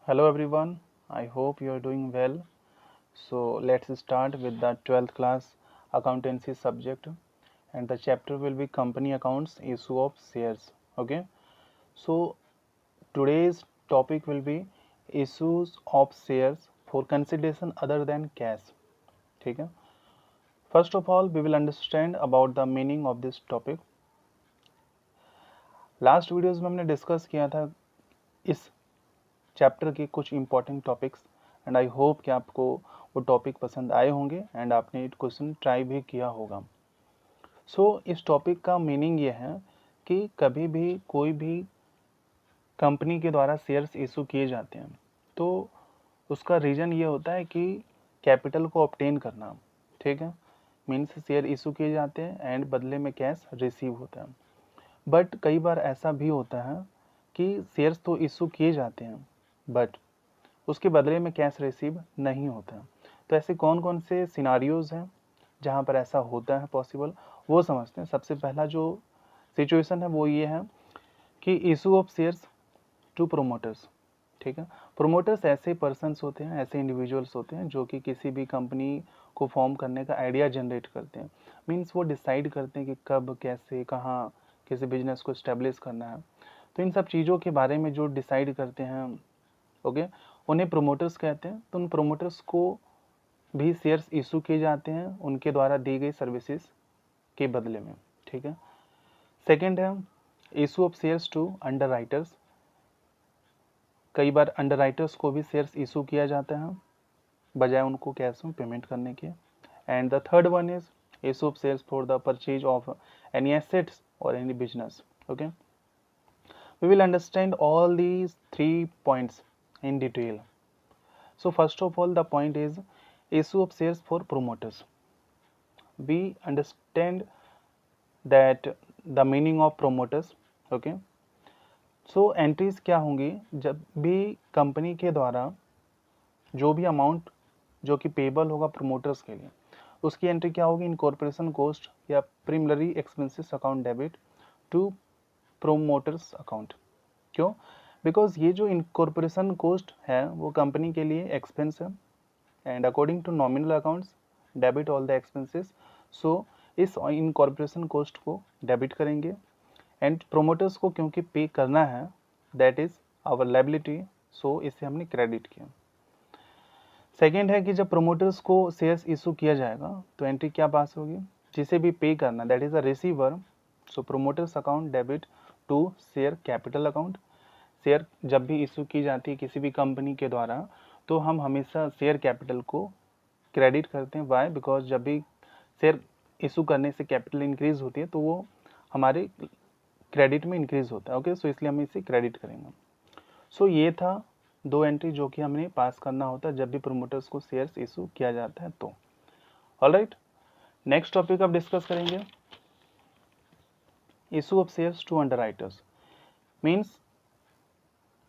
Hello everyone, I hope you are doing well. So let's start with the 12th class accountancy subject, and the chapter will be company accounts, issue of shares. Okay, so today's topic will be issues of shares for consideration other than cash. ठीक है. First of all, we will understand about the meaning of this topic. Last videos में हमने discuss किया था इस chapter के कुछ important topics, and I hope कि आपको वो टॉपिक पसंद आए होंगे एंड आपने क्वेश्चन ट्राई भी किया होगा. इस टॉपिक का मीनिंग ये है कि कभी भी कोई भी कंपनी के द्वारा शेयर्स इशू किए जाते हैं तो उसका रीज़न ये होता है कि कैपिटल को ऑब्टेन करना. ठीक है, मीन्स शेयर इशू किए जाते हैं एंड बदले में कैश रिसीव होता है. बट कई बार ऐसा भी होता है कि शेयर्स तो इशू किए जाते हैं बट उसके बदले में कैश रिसीव नहीं होता. तो ऐसे कौन कौन से सिनारियोज हैं जहाँ पर ऐसा होता है पॉसिबल, वो समझते हैं. सबसे पहला जो सिचुएशन है वो ये है कि issue of shares to promoters. ठीक है, प्रोमोटर्स ऐसे पर्सन्स होते हैं, ऐसे इंडिविजुअल्स होते हैं जो कि किसी भी कंपनी को फॉर्म करने का आइडिया जनरेट करते हैं. मीन्स वो डिसाइड करते हैं कि कब, कैसे, कहाँ किसी बिजनेस को इस्टेब्लिश करना है. तो इन सब चीज़ों के बारे में जो डिसाइड करते हैं, ओके, उन्हें प्रोमोटर्स कहते हैं. तो उन प्रोमोटर्स को भी शेयर्स इशू किए जाते हैं उनके द्वारा दी गई सर्विसेज के बदले में. ठीक है. सेकंड है issue of shares to underwriters. कई बार अंडर राइटर्स को भी शेयर्स इशू किया जाता है बजाय उनको कैश में पेमेंट करने के. And the third one is issue of shares for the purchase of any assets और any business. Okay, we will understand all these 3 points in detail. So first of all, the point is issue of shares for promoters. We understand that the meaning of promoters. Okay, so entries क्या होंगी जब भी company के द्वारा जो भी amount जो कि पेबल होगा प्रोमोटर्स के लिए, उसकी एंट्री क्या होगी? इनकॉर्पोरेशन कॉस्ट या preliminary expenses account debit to promoters account. क्यों? बिकॉज ये जो इनकॉर्पोरेशन कॉस्ट है वो कंपनी के लिए एक्सपेंस है and according to nominal accounts debit all the expenses. So इस इनकॉर्पोरेशन कॉस्ट को डेबिट करेंगे एंड प्रोमोटर्स को क्योंकि पे करना है, that is our liability, so इसे हमने क्रेडिट किया. सेकेंड है कि जब प्रोमोटर्स को शेयर्स इशू किया जाएगा तो एंट्री क्या पास होगी? जिसे भी पे करना, that is a receiver, so promoters account debit to share capital account. Share जब भी इशू की जाती है किसी भी कंपनी के द्वारा तो हम हमेशा शेयर कैपिटल को क्रेडिट करते हैं. वाई? बिकॉज जब भी शेयर इशू करने से कैपिटल इंक्रीज होती है तो वो हमारे क्रेडिट में इंक्रीज होता है. ओके, सो इसलिए हम इसे क्रेडिट करेंगे. सो ये था दो एंट्री जो कि हमने पास करना होता है जब भी प्रोमोटर्स को शेयर्स इशू किया जाता है. तो ऑलराइट, नेक्स्ट टॉपिक अब डिस्कस करेंगे issue of shares to underwriters. Means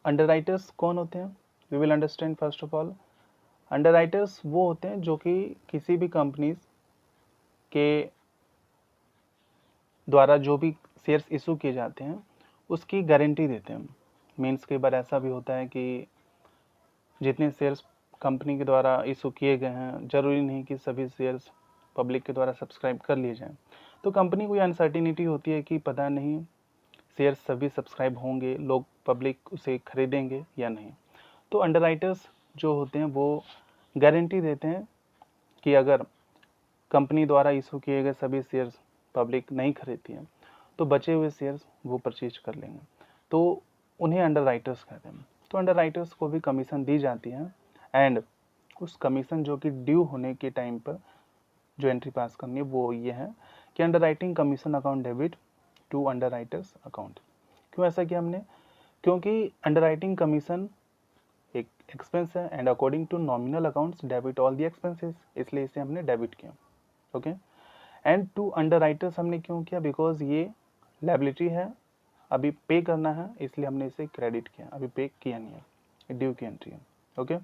underwriters कौन होते हैं? We will understand. First of all, underwriters वो होते हैं जो कि किसी भी कंपनीज के द्वारा जो भी शेयर्स इशू किए जाते हैं उसकी गारंटी देते हैं. मीन्स कई बार ऐसा भी होता है कि जितने शेयर्स कंपनी के द्वारा इशू किए गए हैं जरूरी नहीं कि सभी शेयर्स पब्लिक के द्वारा सब्सक्राइब कर लिए जाएं. तो कंपनी को ये अनसर्टिनिटी होती है कि पता नहीं शेयर्स सभी सब्सक्राइब होंगे, लोग पब्लिक उसे खरीदेंगे या नहीं. तो अंडरराइटर्स जो होते हैं वो गारंटी देते हैं कि अगर कंपनी द्वारा इशू किए गए सभी शेयर्स पब्लिक नहीं खरीदती है तो बचे हुए शेयर्स वो परचेज कर लेंगे. तो उन्हें अंडरराइटर्स कहते हैं. तो अंडरराइटर्स को भी कमीशन दी जाती है एंड उस कमीशन जो कि ड्यू होने के टाइम पर जो एंट्री पास करनी है वो ये है कि underwriting commission account debit to underwriters account. क्यों ऐसा किया हमने? क्योंकि अंडरराइटिंग कमीशन एक एक्सपेंस है and according to nominal accounts debit all the expenses, इसलिए इसे हमने डेबिट किया. ओके, एंड टू अंडरराइटर्स हमने क्यों किया? बिकॉज ये लायबिलिटी है, अभी पे करना है, इसलिए हमने इसे क्रेडिट किया, अभी पे किया नहीं है, ड्यू की एंट्री है. ओके,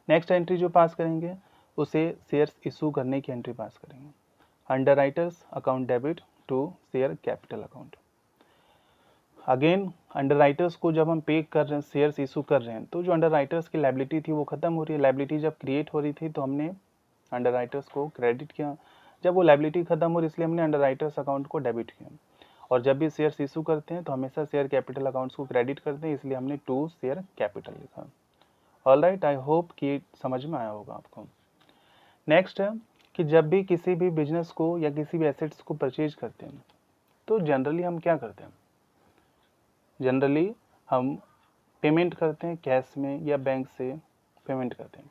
नेक्स्ट एंट्री जो पास करेंगे उसे शेयर्स इशू करने की एंट्री पास करेंगे. Underwriters account debit to share capital account. Again underwriters को जब हम पे कर रहे हैं, शेयर्स इशू कर रहे हैं, तो जो अंडर राइटर्स की लायबिलिटी थी वो खत्म हो रही है। लायबिलिटी जब क्रिएट हो रही थी तो हमने अंडर राइटर्स को क्रेडिट किया, जब वो लायबिलिटी खत्म हो रही इसलिए हमने अंडर राइटर्स अकाउंट को डेबिट किया। और जब भी शेयर्स इशू करते हैं तो हमेशा शेयर कैपिटल अकाउंट्स को क्रेडिट करते हैं, इसलिए हमने टू शेयर कैपिटल लिखा। ऑलराइट, आई होप कि समझ में आया होगा आपको। नेक्स्ट है कि जब भी किसी भी बिजनेस को या किसी भी एसेट्स को परचेज करते हैं तो जनरली हम क्या करते हैं, जनरली हम पेमेंट करते हैं कैश में या बैंक से पेमेंट करते हैं।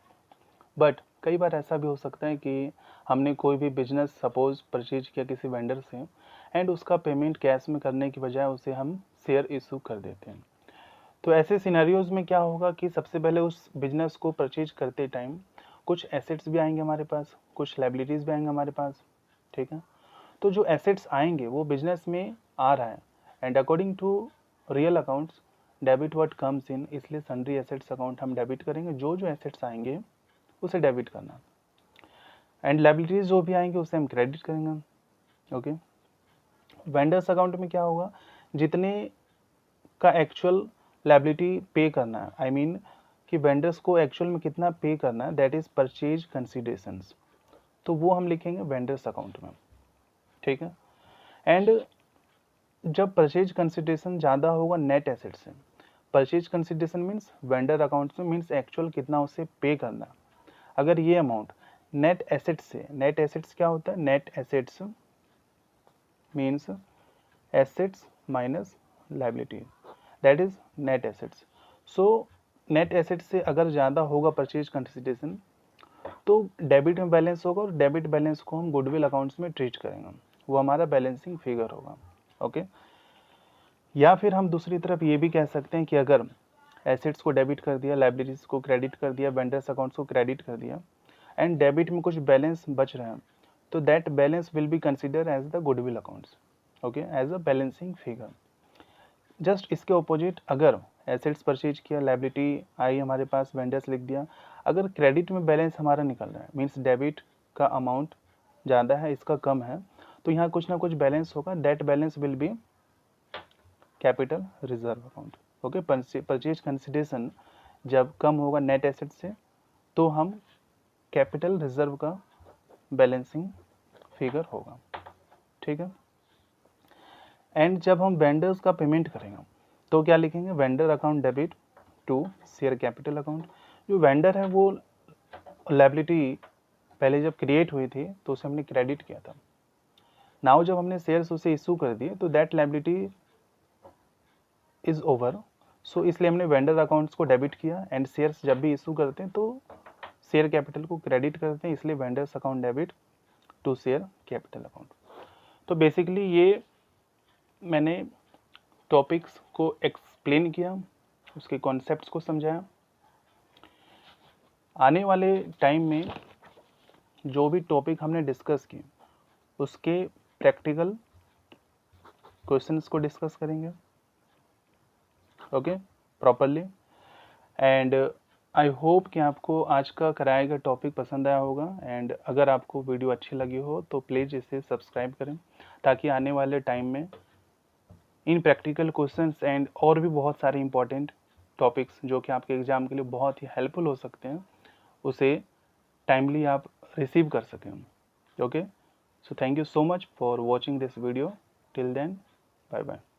बट कई बार ऐसा भी हो सकता है कि हमने कोई भी बिजनेस सपोज परचेज किया किसी वेंडर से एंड उसका पेमेंट कैश में करने की बजाय उसे हम शेयर इशू कर देते हैं। तो ऐसे सिनेरियोज में क्या होगा कि सबसे पहले उस बिजनेस को परचेज करते टाइम कुछ एसेट्स भी आएंगे हमारे पास, कुछ लायबिलिटीज़ भी आएंगे हमारे पास, ठीक है। तो जो एसेट्स आएंगे वो बिजनेस में आ रहा है and according to real accounts debit what comes in, इसलिए सन्ड्री एसेट्स अकाउंट हम डेबिट करेंगे, जो एसेट्स आएंगे उसे डेबिट करना एंड लायबिलिटीज जो भी आएंगे उसे हम क्रेडिट करेंगे। ओके, वेंडर्स अकाउंट में क्या होगा, जितने का एक्चुअल लायबिलिटी पे करना है, आई मीन कि वेंडर्स को एक्चुअल में कितना पे करना है, दैट इज परचेज कंसिडरेशंस, तो वो हम लिखेंगे वेंडर्स अकाउंट में, ठीक है। एंड जब परचेज कंसिडरेशन ज़्यादा होगा नेट एसेट से, purchase consideration means vendor account में मीन्स एक्चुअल कितना उसे पे करना, अगर ये अमाउंट नेट एसेट्स से, नेट एसेट्स क्या होता है, net assets means assets minus liability, that is net assets. So net assets से अगर ज़्यादा होगा परचेज कंसिडरेशन तो डेबिट में बैलेंस होगा और डेबिट बैलेंस को हम गुडविल अकाउंट्स में ट्रीट करेंगे, वो हमारा बैलेंसिंग फिगर होगा। ओके, या फिर हम दूसरी तरफ ये भी कह सकते हैं कि अगर एसेट्स को डेबिट कर दिया, लायबिलिटीज़ को क्रेडिट कर दिया, वेंडर्स अकाउंट्स को क्रेडिट कर दिया एंड डेबिट में कुछ बैलेंस बच रहे हैं, तो that balance will be consider as the goodwill accounts, okay, as a balancing figure. Just इसके ऑपोजिट, अगर एसेट्स परचेज किया, लायबिलिटी आई हमारे पास, वेंडर्स लिख दिया, अगर क्रेडिट में बैलेंस हमारा निकल रहा है, मीन्स डेबिट का अमाउंट ज़्यादा है इसका कम है, तो यहाँ कुछ ना कुछ बैलेंस होगा, that balance will B capital reserve account. Okay, purchase consideration जब कम होगा नेट एसेट से तो हम कैपिटल रिजर्व का बैलेंसिंग फिगर होगा, ठीक है। एंड जब हम वेंडर्स का पेमेंट करेंगे तो क्या लिखेंगे, vendor account debit to share capital account. जो वेंडर है वो लायबिलिटी पहले जब क्रिएट हुई थी तो उसे हमने क्रेडिट किया था, नाउ जब हमने शेयर्स उसे इशू कर दिए तो दैट लायबिलिटी इज ओवर, सो इसलिए हमने वेंडर अकाउंट्स को डेबिट किया एंड शेयर्स जब भी इशू करते हैं तो शेयर कैपिटल को क्रेडिट करते हैं, इसलिए vendors account debit to share capital account. तो बेसिकली ये मैंने टॉपिक्स को एक्सप्लेन किया, उसके कॉन्सेप्ट्स को समझाया। आने वाले टाइम में जो भी टॉपिक हमने डिस्कस किए उसके प्रैक्टिकल क्वेश्चंस को डिस्कस करेंगे, okay, properly. And I hope कि आपको आज का कराया गया टॉपिक पसंद आया होगा एंड अगर आपको वीडियो अच्छी लगी हो तो प्लीज़ इसे सब्सक्राइब करें ताकि आने वाले टाइम में इन प्रैक्टिकल क्वेश्चंस एंड और भी बहुत सारे इंपॉर्टेंट टॉपिक्स जो कि आपके एग्ज़ाम के लिए बहुत ही हेल्पफुल हो सकते हैं उसे टाइमली आप रिसीव कर सकें। Okay, so thank you so much for watching this video, till then bye bye.